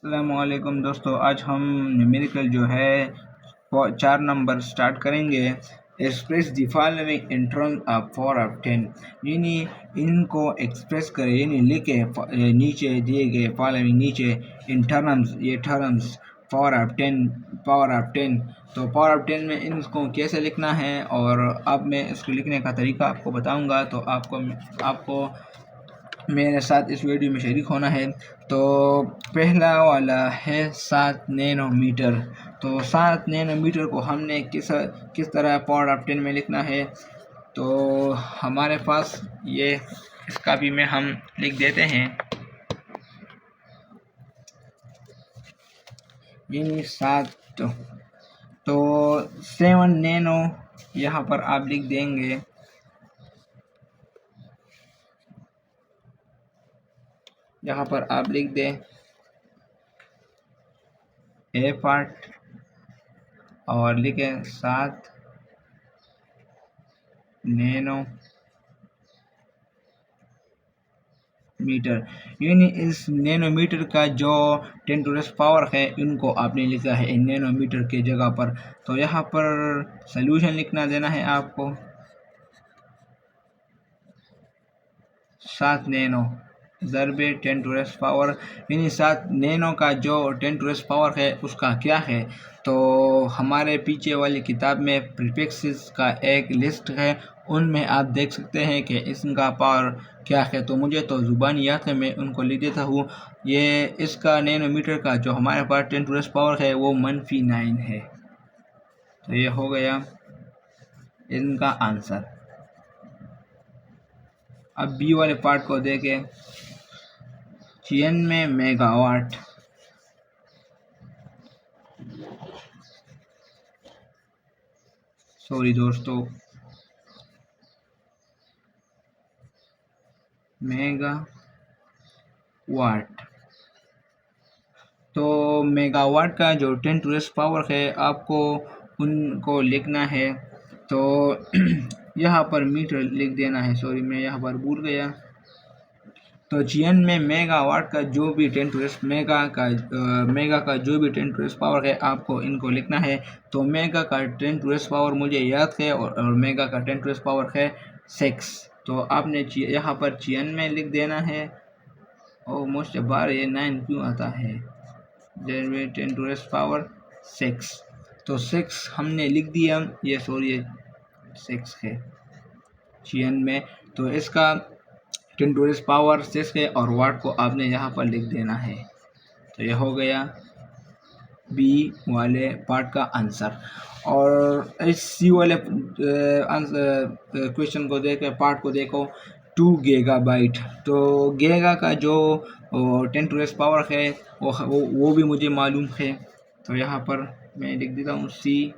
अस्सलामुअलैकुम दोस्तों, आज हम न्यूमेरिकल जो है 4 नंबर स्टार्ट करेंगे। Express the following in terms of 4 of 10, यानी इनको एक्सप्रेस करें, यानी लिखे नीचे दिए गए फॉलोइंग नीचे इन टर्म्स, ये टर्म्स 4 ऑफ 10 पावर ऑफ 10। तो पावर ऑफ 10 में इनको कैसे लिखना है और अब मैं इसको लिखने का तरीका आपको बताऊंगा। तो आपको मेरे साथ इस वीडियो में शरीक होना है। तो पहला वाला है 7 नैनोमीटर। तो 7 नैनोमीटर को हमने किस तरह पावर ऑफ 10 में लिखना है। तो हमारे पास ये इसका भी में हम लिख देते हैं, यानी 7। तो 7 नैनो यहाँ पर आप लिख देंगे। यहाँ पर आप लिख दें ए पार्ट और लिखें 7 नैनो मीटर, यानी इस नैनोमीटर का जो 10 टू रेस पावर है इनको आपने लिखा है इन नैनोमीटर के जगह पर। तो यहाँ पर सॉल्यूशन लिखना देना है आपको। 7 नैनो ज़रबे 10 टू रेस पावर, यानी 7 नैनो का जो 10 टू रेस पावर है उसका क्या है। तो हमारे पीछे वाली किताब में प्रीफिक्सेस का एक लिस्ट है, उनमें आप देख सकते हैं कि इसका पावर क्या है। तो मुझे तो ज़ुबानी याद है, मैं उनको लिख देता हूँ। ये इसका नैनोमीटर का जो हमारे पास 10 टू रेस पावर है वो -9 है। तो ये हो गया इनका आंसर। अब बी वाले पार्ट को देखें, 96 मेगावाट। सॉरी दोस्तों, मेगावाट। तो मेगावाट का जो 10 टू रेस पावर है आपको उनको लिखना है। तो यहाँ पर मीटर लिख देना है। सॉरी, मैं यहाँ पर भूल गया। तो 96 मेगावाट का जो भी 10 टू रेस मेगा का जो भी 10 टू रेस पावर है आपको इनको लिखना है। तो मेगा का 10 टू रेस पावर मुझे याद है और मेगा का 10 टू रेस पावर है 6। तो आपने यहाँ पर 96 लिख देना है। और मोस्ट बार ये 9 क्यों आता है, 10 टू रेस पावर 6। तो 6 हमने लिख दिया। ये सॉरी 6 है 96। तो इसका 10 टू रेस पावर 6 है और वाट को आपने यहाँ पर लिख देना है। तो यह हो गया बी वाले पार्ट का आंसर। और इस सी वाले क्वेश्चन को देखो, पार्ट को देखो, 2 गीगाबाइट। तो गीगा का जो 10 टू रेस पावर है वो भी मुझे मालूम है। तो यहाँ पर मैं लिख देता हूँ सी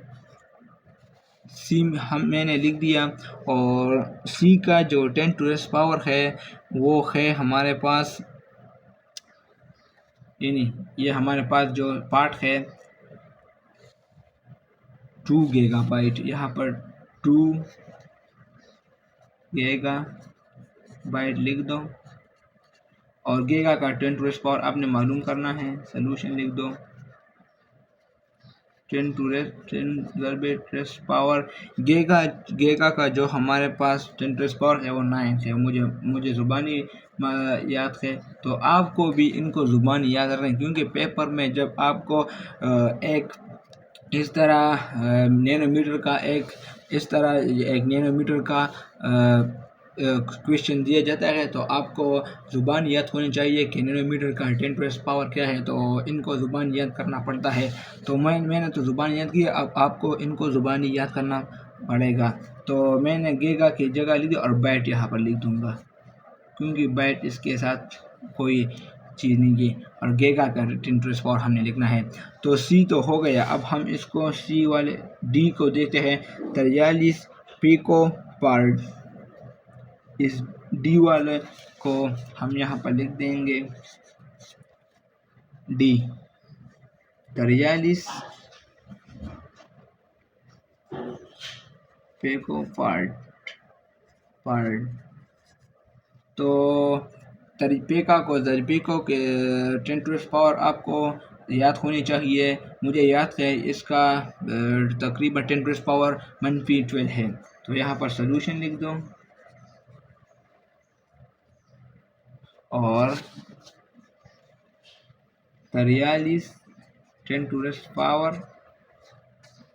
मैंने लिख दिया। और सी का जो 10 टू रेस पावर है वो है हमारे पास, यानी ये हमारे पास जो पार्ट है 2 गीगाबाइट। यहाँ पर 2 गीगाबाइट लिख दो और गीगा का 10 टू रेस पावर आपने मालूम करना है। सॉल्यूशन लिख दो 10 रेस पावर गीगा का जो हमारे पास 10 रेस पावर है वो 9 है। मुझे ज़ुबानी याद है। तो आपको भी इनको ज़ुबानी याद रखना है, क्योंकि पेपर में जब आपको एक इस तरह नैनोमीटर का एक नैनोमीटर का क्वेश्चन दिया जाता है, तो आपको ज़ुबान याद होनी चाहिए कि नैनोमीटर का 10 टू रेस पावर क्या है। तो इनको ज़ुबान याद करना पड़ता है। तो मैंने तो ज़ुबान याद की, अब आपको इनको ज़ुबानी याद करना पड़ेगा। तो मैंने गीगा की जगह ली थी और बाइट यहाँ पर लिख दूँगा, क्योंकि बाइट इसके साथ कोई चीज़ नहीं की। और गीगा का 10 टू रेस पावर हमने लिखना है। तो सी तो हो गया। अब हम इसको सी वाले डी को देखते हैं, 43 पिको पार्ट। इस डी वाले को हम यहाँ पर लिख देंगे डी 43 पिको पार्ट। तो तरीक़ों के 10 टू रेज़ पावर आपको याद होनी चाहिए। मुझे याद है इसका तकरीबन 10 टू रेज़ पावर -12 है। तो यहाँ पर सॉल्यूशन लिख दो और 43 10 टू रेज़ पावर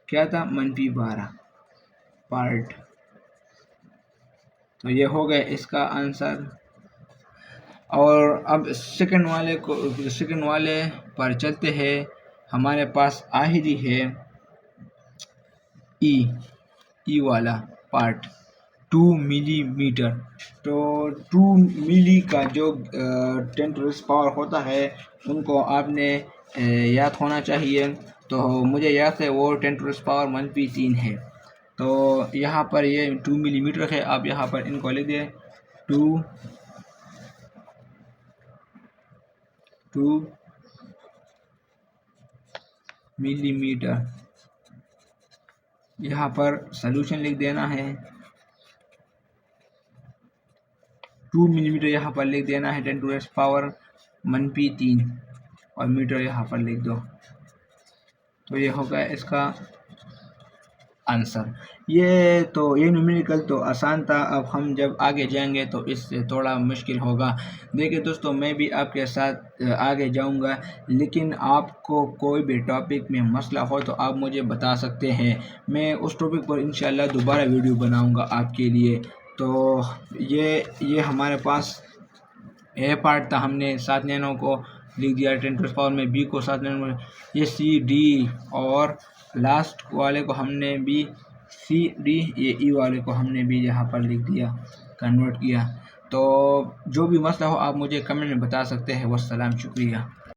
क्या था, -12 पार्ट। तो ये हो गया इसका आंसर। और अब सेकंड वाले पर चलते हैं। हमारे पास आखिरी है ई वाला पार्ट 2 मिलीमीटर। तो 2 मिली का जो 10 टू रेज़ पावर होता है उनको आपने याद होना चाहिए। तो मुझे याद है वो 10 टू रेज़ पावर -3 है। तो यहाँ पर ये 2 मिलीमीटर है। आप यहाँ पर इनको लिख दें 2 मिलीमीटर। यहाँ पर सॉल्यूशन लिख देना है 2 मिलीमीटर, यहाँ पर लिख देना है 10 टू रेज़ पावर -3 और मीटर यहाँ पर लिख दो। तो ये होगा इसका आंसर। ये न्यूमेरिकल तो आसान था। अब हम जब आगे जाएंगे तो इससे थोड़ा मुश्किल होगा। देखिए दोस्तों, मैं भी आपके साथ आगे जाऊंगा, लेकिन आपको कोई भी टॉपिक में मसला हो तो आप मुझे बता सकते हैं। मैं उस टॉपिक पर इंशाल्लाह दोबारा वीडियो बनाऊंगा आपके लिए। तो ये हमारे पास ए पार्ट था, हमने 7 नैनो को लिख दिया 10 टू पावर में, बी को 7 नैनो में, ये सी डी, और लास्ट वाले को हमने भी सी डी, ये ई वाले को हमने भी यहाँ पर लिख दिया, कन्वर्ट किया। तो जो भी मसला हो आप मुझे कमेंट में बता सकते हैं। वस्सलाम, शुक्रिया।